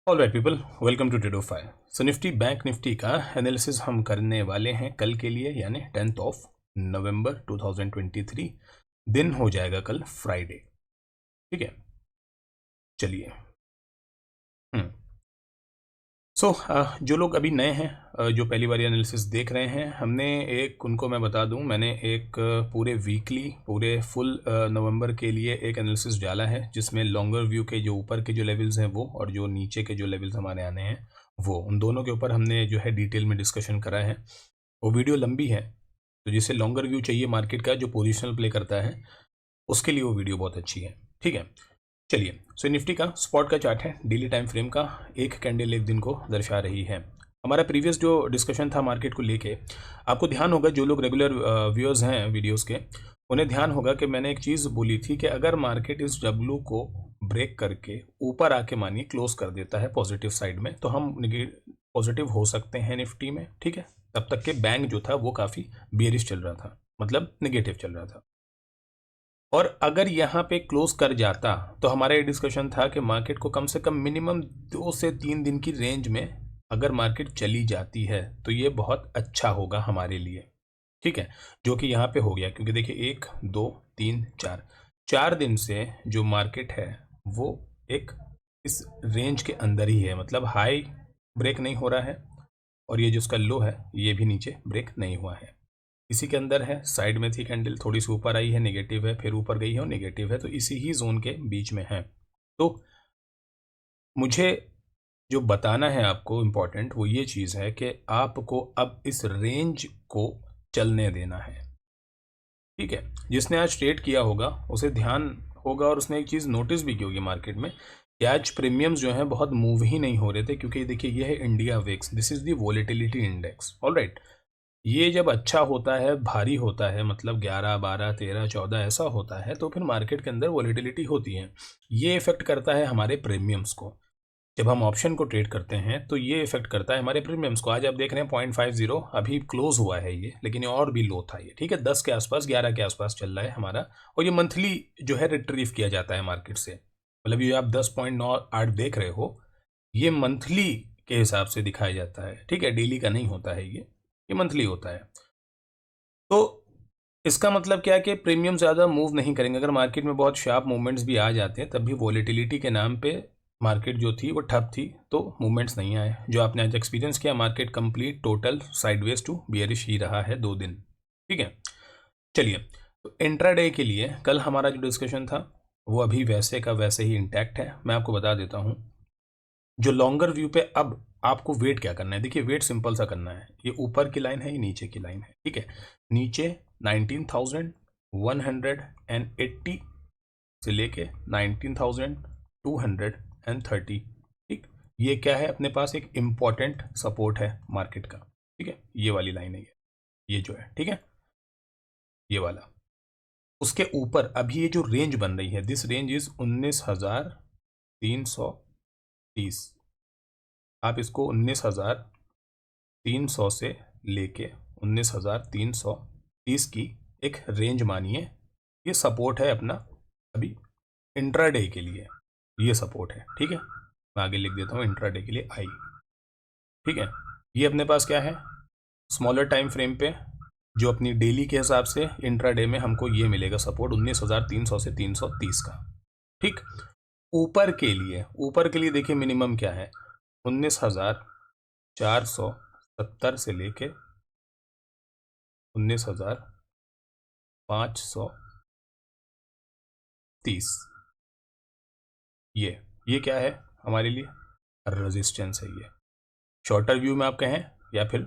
All right people, welcome to Tradofy. So Nifty bank Nifty का analysis हम करने वाले हैं कल के लिए, यानी 10th ऑफ नवंबर 2023। दिन हो जाएगा कल फ्राइडे। ठीक है, चलिए। सो जो लोग अभी नए हैं, जो पहली बार एनालिसिस देख रहे हैं, हमने एक उनको मैं बता दूं, मैंने एक पूरे वीकली, पूरे फुल नवंबर के लिए एक एनालिसिस डाला है, जिसमें लॉन्गर व्यू के जो ऊपर के जो लेवल्स हैं वो, और जो नीचे के जो लेवल्स हमारे आने हैं वो, उन दोनों के ऊपर हमने जो है डिटेल में डिस्कशन करा है। वो वीडियो लंबी है, तो जिसे लॉन्गर व्यू चाहिए मार्केट का, जो पोजिशनल प्ले करता है, उसके लिए वो वीडियो बहुत अच्छी है। ठीक है, चलिए। सो निफ्टी का स्पॉट का चार्ट है, डेली टाइम फ्रेम का। एक कैंडल एक दिन को दर्शा रही है। हमारा प्रीवियस जो डिस्कशन था मार्केट को लेके, आपको ध्यान होगा, जो लोग रेगुलर व्यूअर्स हैं वीडियोस के, उन्हें ध्यान होगा कि मैंने एक चीज़ बोली थी कि अगर मार्केट इस डब्लू को ब्रेक करके ऊपर आके मानिए क्लोज कर देता है पॉजिटिव साइड में, तो हम पॉजिटिव हो सकते हैं निफ्टी में। ठीक है, तब तक के बैंक जो था वो काफ़ी बियरिश चल रहा था, मतलब निगेटिव चल रहा था। और अगर यहाँ पे क्लोज कर जाता तो हमारा ये डिस्कशन था कि मार्केट को कम से कम मिनिमम 2 से 3 दिन की रेंज में अगर मार्केट चली जाती है तो ये बहुत अच्छा होगा हमारे लिए। ठीक है, जो कि यहाँ पे हो गया, क्योंकि देखिए 1 2 3 4 4 दिन से जो मार्केट है वो एक इस रेंज के अंदर ही है, मतलब हाई ब्रेक नहीं हो रहा है, और ये जो उसका लो है ये भी नीचे ब्रेक नहीं हुआ है, इसी के अंदर है। साइड में थी कैंडल, थोड़ी सी ऊपर आई है, नेगेटिव है, फिर ऊपर गई है और नेगेटिव है, तो इसी ही जोन के बीच में है। तो मुझे जो बताना है आपको इम्पोर्टेंट, वो ये चीज़ है कि आपको अब इस रेंज को चलने देना है। ठीक है, जिसने आज ट्रेड किया होगा उसे ध्यान होगा, और उसने एक चीज़ नोटिस भी की होगी मार्केट में कि आज प्रीमियम्स जो हैं बहुत मूव ही नहीं हो रहे थे, क्योंकि देखिए ये है India VIX, this is the volatility index. All right, ये जब अच्छा होता है, भारी होता है, मतलब 11 12 13 14 ऐसा होता है, तो फिर मार्केट के अंदर वॉलेटिलिटी होती है। ये इफेक्ट करता है हमारे प्रीमियम्स को। जब हम ऑप्शन को ट्रेड करते हैं तो ये इफेक्ट करता है हमारे प्रीमियम्स को। आज आप देख रहे हैं 0.50 अभी क्लोज हुआ है ये, लेकिन ये और भी लो था ये। ठीक है, 10 के आसपास, 11 के आसपास चल रहा है हमारा, और ये मंथली जो है रिट्रीव किया जाता है मार्केट से। मतलब ये आप 10.98 देख रहे हो, ये मंथली के हिसाब से दिखाया जाता है। ठीक है, डेली का नहीं होता है ये मंथली होता है। तो इसका मतलब क्या है कि प्रीमियम ज़्यादा मूव नहीं करेंगे। अगर मार्केट में बहुत शार्प मूवमेंट्स भी आ जाते हैं, तब भी वॉलेटिलिटी के नाम पे मार्केट जो थी वो ठप थी, तो मूवमेंट्स नहीं आए। जो आपने आज एक्सपीरियंस किया, market complete total sideways to bearish ही रहा है 2 दिन। ठीक है, चलिए। तो इंट्राडे के लिए कल हमारा जो डिस्कशन था वो अभी वैसे का वैसे ही इंटैक्ट है। मैं आपको बता देता हूँ, जो लॉन्गर व्यू पे अब आपको वेट क्या करना है। देखिए, वेट सिंपल सा करना है, ये ऊपर की लाइन है, ये नीचे की लाइन है। ठीक है, नीचे 19,180 से लेके 19,230। ठीक, ये क्या है, अपने पास एक इम्पॉर्टेंट सपोर्ट है मार्केट का। ठीक है, ये वाली लाइन है, ये जो है, ठीक है, ये वाला। उसके ऊपर अभी ये जो रेंज बन रही है, दिस रेंज इज 19,330। आप इसको 19,300 से लेके 19,330 की एक रेंज मानिए। ये सपोर्ट है अपना अभी इंट्राडे के लिए, ये सपोर्ट है। ठीक है, मैं आगे लिख देता हूँ इंट्राडे के लिए आई। ठीक है, ये अपने पास क्या है, स्मॉलर टाइम फ्रेम पे जो अपनी डेली के हिसाब से इंट्राडे में हमको ये मिलेगा सपोर्ट 19,300 से 330 का। ठीक, ऊपर के लिए देखिए मिनिमम क्या है, 19,470 से लेके 19,530। ये क्या है हमारे लिए, रेजिस्टेंस है ये। शॉर्टर व्यू में आप कहें या फिर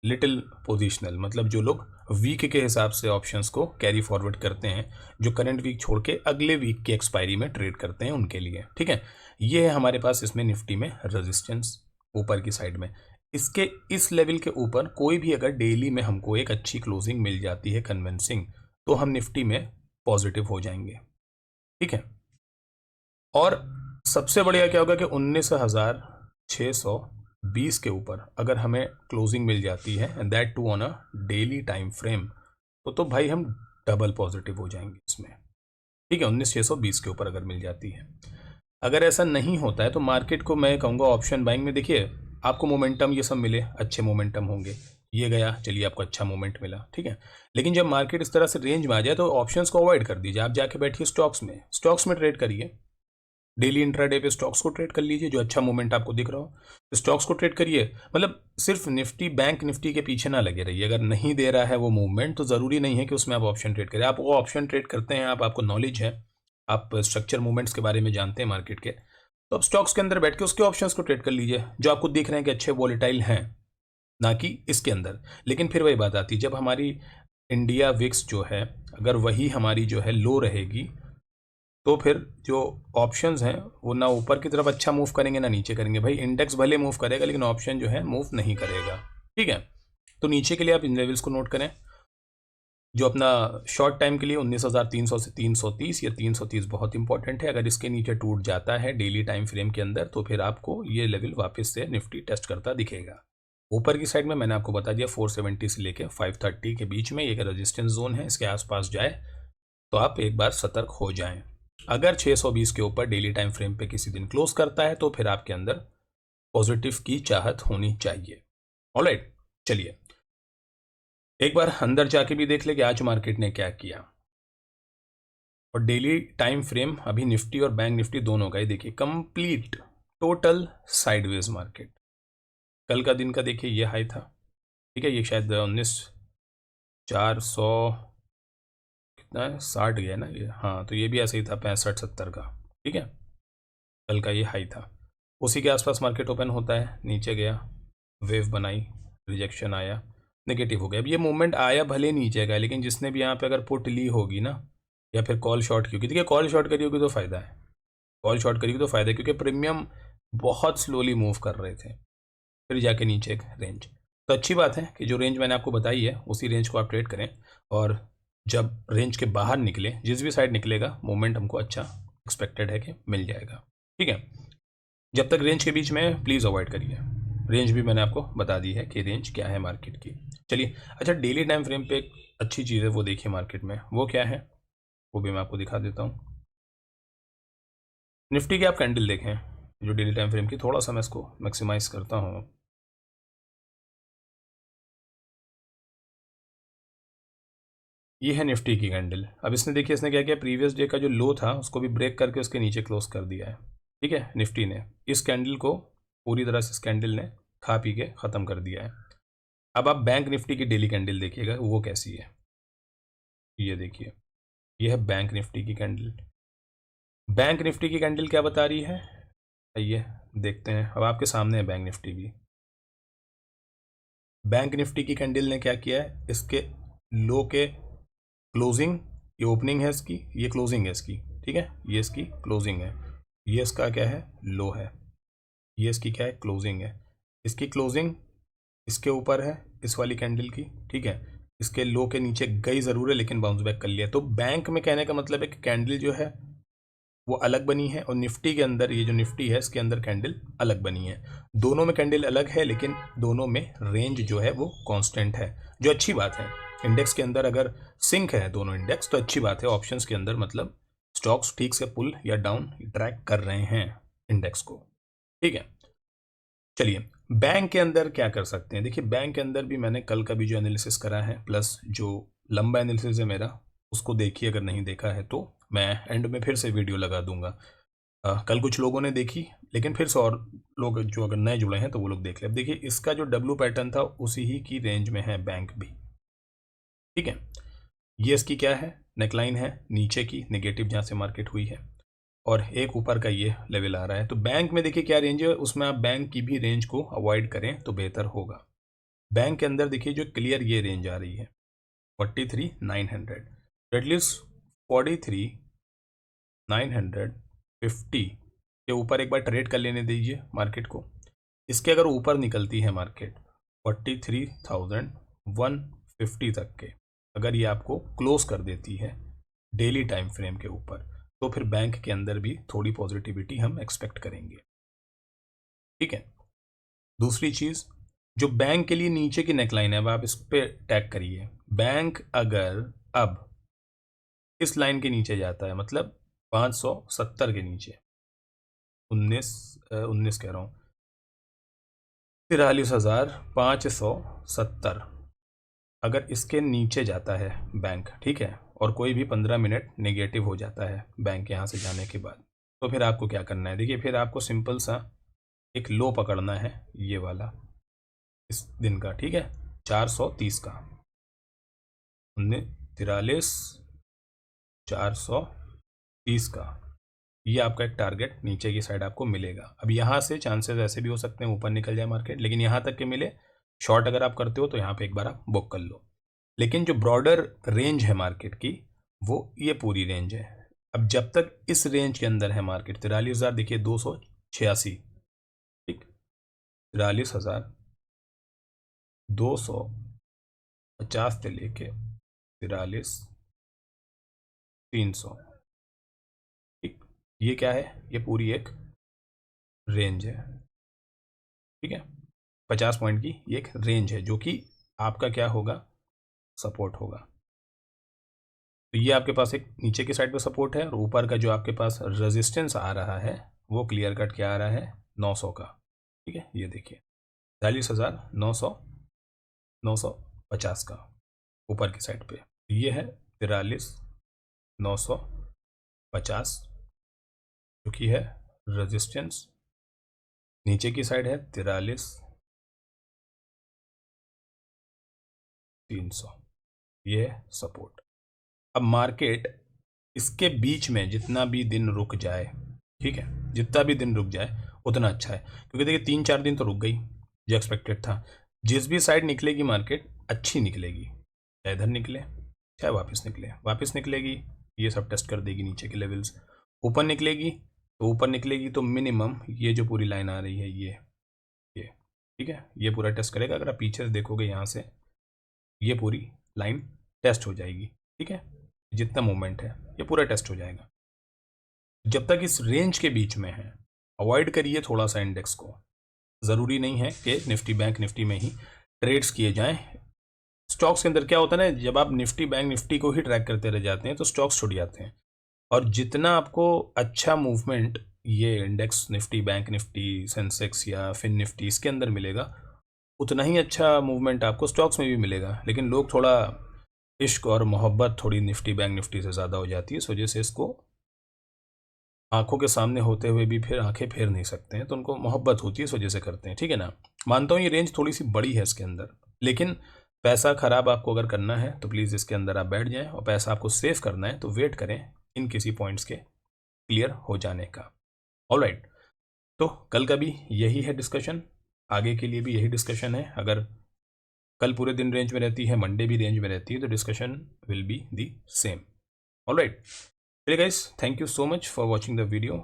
लिटिल पोजिशनल, मतलब जो लोग वीक के हिसाब से ऑप्शंस को कैरी फॉरवर्ड करते हैं, जो करंट वीक छोड़ के अगले वीक की एक्सपायरी में ट्रेड करते हैं, उनके लिए। ठीक है, ये है हमारे पास इसमें निफ्टी में रेजिस्टेंस ऊपर की साइड में। इसके इस लेवल के ऊपर कोई भी अगर डेली में हमको एक अच्छी क्लोजिंग मिल जाती है कन्विंसिंग, तो हम निफ्टी में पॉजिटिव हो जाएंगे। ठीक है, और सबसे बढ़िया क्या होगा कि 19,620 के ऊपर अगर हमें क्लोजिंग मिल जाती है, and that too on a daily time frame, तो भाई हम डबल पॉजिटिव हो जाएंगे इसमें। ठीक है, 19,620 के ऊपर अगर मिल जाती है, अगर ऐसा नहीं होता है तो मार्केट को मैं कहूँगा ऑप्शन बाइंग में देखिए आपको मोमेंटम ये सब मिले, अच्छे मोमेंटम होंगे, ये गया, चलिए आपको अच्छा मोमेंट मिला, ठीक है। लेकिन जब मार्केट इस तरह से रेंज में आ जाए तो ऑप्शंस को अवॉइड कर दीजिए, आप जाके बैठिए स्टॉक्स में ट्रेड करिए। डेली इंट्राडे पे स्टॉक्स को ट्रेड कर लीजिए, जो अच्छा मूवमेंट आपको दिख रहा हो स्टॉक्स को ट्रेड करिए। मतलब सिर्फ निफ्टी बैंक निफ्टी के पीछे ना लगे रहिए, अगर नहीं दे रहा है वो मूवमेंट तो ज़रूरी नहीं है कि उसमें आप ऑप्शन ट्रेड करें। आप वो ऑप्शन ट्रेड करते हैं, आपको नॉलेज है, आप स्ट्रक्चर मूवमेंट्स के बारे में जानते हैं मार्केट के, तो आप स्टॉक्स के अंदर बैठ के उसके ऑप्शंस को ट्रेड कर लीजिए जो आपको दिख रहे हैं कि अच्छे वॉलेटाइल हैं, ना कि इसके अंदर। लेकिन फिर वही बात आती है, जब हमारी इंडिया विक्स जो है अगर वही हमारी जो है लो रहेगी तो फिर जो ऑप्शंस हैं वो ना ऊपर की तरफ अच्छा मूव करेंगे ना नीचे करेंगे। भाई इंडेक्स भले मूव करेगा लेकिन ऑप्शन जो है मूव नहीं करेगा, ठीक है। तो नीचे के लिए आप इन लेवल्स को नोट करें, जो अपना शॉर्ट टाइम के लिए 19,300 से 330 या 330 बहुत इंपॉर्टेंट है। अगर इसके नीचे टूट जाता है डेली टाइम फ्रेम के अंदर तो फिर आपको ये लेवल वापस से निफ्टी टेस्ट करता दिखेगा। ऊपर की साइड में मैंने आपको बता दिया 470 से लेके 530 के बीच में एक रेजिस्टेंस जोन है, इसके आसपास जाए तो आप एक बार सतर्क हो जाएं। अगर 620 के ऊपर डेली टाइम फ्रेम पे किसी दिन क्लोज करता है तो फिर आपके अंदर पॉजिटिव की चाहत होनी चाहिए। ऑलराइट, चलिए एक बार अंदर जाके भी देख ले कि आज मार्केट ने क्या किया। और डेली टाइम फ्रेम अभी निफ्टी और बैंक निफ्टी दोनों का ही देखिए कंप्लीट टोटल साइडवेज मार्केट। कल का दिन का देखिए ये हाई था, ठीक है, ये शायद 19,400 कितना है 60 गया ना ये, हाँ तो ये भी ऐसे ही था 65-70 का, ठीक है। कल का ये हाई था, उसी के आसपास मार्केट ओपन होता है, नीचे गया, वेव बनाई, रिजेक्शन आया, नेगेटिव हो गया। अब ये मूवमेंट आया भले नीचे गया लेकिन जिसने भी यहाँ पे अगर पुट ली होगी ना या फिर कॉल शॉर्ट की होगी, देखिए कॉल शॉर्ट करी होगी तो फ़ायदा है, कॉल शॉर्ट करी होगी तो फ़ायदा है क्योंकि प्रीमियम बहुत स्लोली मूव कर रहे थे, फिर जाके नीचे एक रेंज। तो अच्छी बात है कि जो रेंज मैंने आपको बताई है उसी रेंज को आप ट्रेड करें, और जब रेंज के बाहर निकले जिस भी साइड निकलेगा मूवमेंट हमको अच्छा एक्सपेक्टेड है कि मिल जाएगा, ठीक है। जब तक रेंज के बीच में प्लीज़ अवॉइड करिए, रेंज भी मैंने आपको बता दी है कि रेंज क्या है मार्केट की। चलिए अच्छा, डेली टाइम फ्रेम पे एक अच्छी चीज़ है वो देखिए मार्केट में, वो क्या है वो भी मैं आपको दिखा देता हूँ। निफ्टी की आप कैंडल देखें जो डेली टाइम फ्रेम की, थोड़ा सा मैं इसको मैक्सिमाइज करता हूँ। ये है निफ्टी की कैंडल। अब इसने देखिए इसने क्या किया, प्रीवियस डे का जो लो था उसको भी ब्रेक करके उसके नीचे क्लोज कर दिया है, ठीक है। निफ्टी ने इस कैंडल को पूरी तरह से इस कैंडल ने खा पी के ख़त्म कर दिया है। अब आप बैंक निफ्टी की डेली कैंडल देखिएगा वो कैसी है, ये देखिए, ये है बैंक निफ्टी की कैंडल। बैंक निफ्टी की कैंडल क्या बता रही है, आइए देखते हैं। अब आपके सामने है बैंक निफ्टी भी। बैंक निफ्टी की कैंडल ने क्या किया है, इसके लो के क्लोजिंग, ये ओपनिंग है इसकी, ये क्लोजिंग है इसकी, ठीक है, ये इसकी क्लोजिंग है, ये इसका क्या है लो है, ये इसकी क्या है क्लोजिंग है। इसकी क्लोजिंग इसके ऊपर है इस वाली कैंडल की, ठीक है। इसके लो के नीचे गई ज़रूर है लेकिन बाउंस बैक कर लिया। तो बैंक में कहने का मतलब है कि कैंडल जो है वो अलग बनी है, और निफ्टी के अंदर ये जो निफ्टी है इसके अंदर कैंडल अलग बनी है। दोनों में कैंडल अलग है लेकिन दोनों में रेंज जो है वो कांस्टेंट है, जो अच्छी बात है। इंडेक्स के अंदर अगर सिंक है दोनों इंडेक्स तो अच्छी बात है। ऑप्शंस के अंदर मतलब स्टॉक्स ठीक से पुल या डाउन ट्रैक कर रहे हैं इंडेक्स को, ठीक है। चलिए बैंक के अंदर क्या कर सकते हैं, देखिए बैंक के अंदर भी मैंने कल का भी जो एनालिसिस करा है प्लस जो लंबा एनालिसिस है मेरा उसको देखिए, अगर नहीं देखा है तो मैं एंड में फिर से वीडियो लगा दूंगा। कल कुछ लोगों ने देखी लेकिन फिर से और लोग जो अगर नए जुड़े हैं तो वो लोग देख ले। अब देखिए इसका जो डब्लू पैटर्न था उसी ही की रेंज में है बैंक भी, ठीक है। ये इसकी क्या है नेकलाइन है नीचे की नेगेटिव जहाँ से मार्केट हुई है, और एक ऊपर का ये लेवल आ रहा है। तो बैंक में देखिए क्या रेंज है, उसमें आप बैंक की भी रेंज को अवॉइड करें तो बेहतर होगा। बैंक के अंदर देखिए जो क्लियर ये रेंज आ रही है 43,900, एटलीस्ट 43,950 के ऊपर एक बार ट्रेड कर लेने दीजिए मार्केट को। इसके अगर ऊपर निकलती है मार्केट 43,150 तक के, अगर ये आपको क्लोज कर देती है डेली टाइम फ्रेम के ऊपर तो फिर बैंक के अंदर भी थोड़ी पॉजिटिविटी हम एक्सपेक्ट करेंगे, ठीक है। दूसरी चीज़ जो बैंक के लिए नीचे की नेकलाइन है, अब आप इस पे टैग करिए। बैंक अगर अब इस लाइन के नीचे जाता है मतलब 570 के नीचे, 19 कह रहा हूँ, 43,570। अगर इसके नीचे जाता है बैंक, ठीक है, और कोई भी 15 मिनट नेगेटिव हो जाता है बैंक यहाँ से जाने के बाद, तो फिर आपको क्या करना है? देखिए, फिर आपको सिंपल सा एक लो पकड़ना है, ये वाला इस दिन का, ठीक है, 430 का, 43,430 का, ये आपका एक टारगेट नीचे की साइड आपको मिलेगा। अब यहाँ से चांसेस ऐसे भी हो सकते हैं ऊपर निकल जाए मार्केट, लेकिन यहाँ तक के मिले। शॉर्ट अगर आप करते हो तो यहाँ पे एक बार आप बुक कर लो। लेकिन जो ब्रॉडर रेंज है मार्केट की, वो ये पूरी रेंज है। अब जब तक इस रेंज के अंदर है मार्केट, 43,000 देखिए 286, ठीक, 43,250 से लेके 43,300, ठीक, ये क्या है? ये पूरी एक रेंज है, ठीक है, 50 पॉइंट की ये एक रेंज है, जो कि आपका क्या होगा? सपोर्ट होगा। तो ये आपके पास एक नीचे की साइड पे सपोर्ट है, और ऊपर का जो आपके पास रेजिस्टेंस आ रहा है वो क्लियर कट क्या आ रहा है? 900 का, ठीक है, ये देखिए 43,950 का ऊपर की साइड पे, ये है 43,950, जो कि है रेजिस्टेंस। नीचे की साइड है 43,300, ये है सपोर्ट। अब मार्केट इसके बीच में जितना भी दिन रुक जाए, ठीक है, जितना भी दिन रुक जाए उतना अच्छा है, क्योंकि देखिए 3-4 दिन तो रुक गई, जो एक्सपेक्टेड था। जिस भी साइड निकलेगी मार्केट अच्छी निकलेगी, चाहे इधर निकले चाहे वापस निकलेगी, ये सब टेस्ट कर देगी नीचे के लेवल्स। ऊपर निकलेगी तो मिनिमम ये जो पूरी लाइन आ रही है ये, ठीक है, ये पूरा टेस्ट करेगा। अगर आप पीछे से देखोगे यहाँ से, ये पूरी लाइन टेस्ट हो जाएगी, ठीक है, जितना मूवमेंट है ये पूरा टेस्ट हो जाएगा। जब तक इस रेंज के बीच में है, अवॉइड करिए थोड़ा सा इंडेक्स को। ज़रूरी नहीं है कि निफ्टी बैंक निफ्टी में ही ट्रेड्स किए जाएं। स्टॉक्स के अंदर क्या होता है ना, जब आप निफ्टी बैंक निफ्टी को ही ट्रैक करते रह जाते हैं तो स्टॉक्स छूट जाते हैं, और जितना आपको अच्छा मूवमेंट ये index Nifty bank Nifty Sensex या फिन निफ्टी इसके अंदर मिलेगा, उतना ही अच्छा मूवमेंट आपको स्टॉक्स में भी मिलेगा। लेकिन लोग थोड़ा इश्क और मोहब्बत थोड़ी निफ्टी बैंक निफ्टी से ज़्यादा हो जाती है, इस वजह से इसको आंखों के सामने होते हुए भी फिर आंखें फेर नहीं सकते हैं, तो उनको मोहब्बत होती है, इस वजह से करते हैं, ठीक है ना। मानता हूँ ये रेंज थोड़ी सी बड़ी है इसके अंदर, लेकिन पैसा खराब आपको अगर करना है तो प्लीज़ इसके अंदर आप बैठ जाएं, और पैसा आपको सेव करना है तो वेट करें इन किसी पॉइंट्स के क्लियर हो जाने का। ऑलराइट, तो कल का भी यही है डिस्कशन, आगे के लिए भी यही डिस्कशन है। अगर कल पूरे दिन रेंज में रहती है, मंडे भी रेंज में रहती है, तो discussion will be the same. Alright, चलिए guys, thank you so much for watching the video.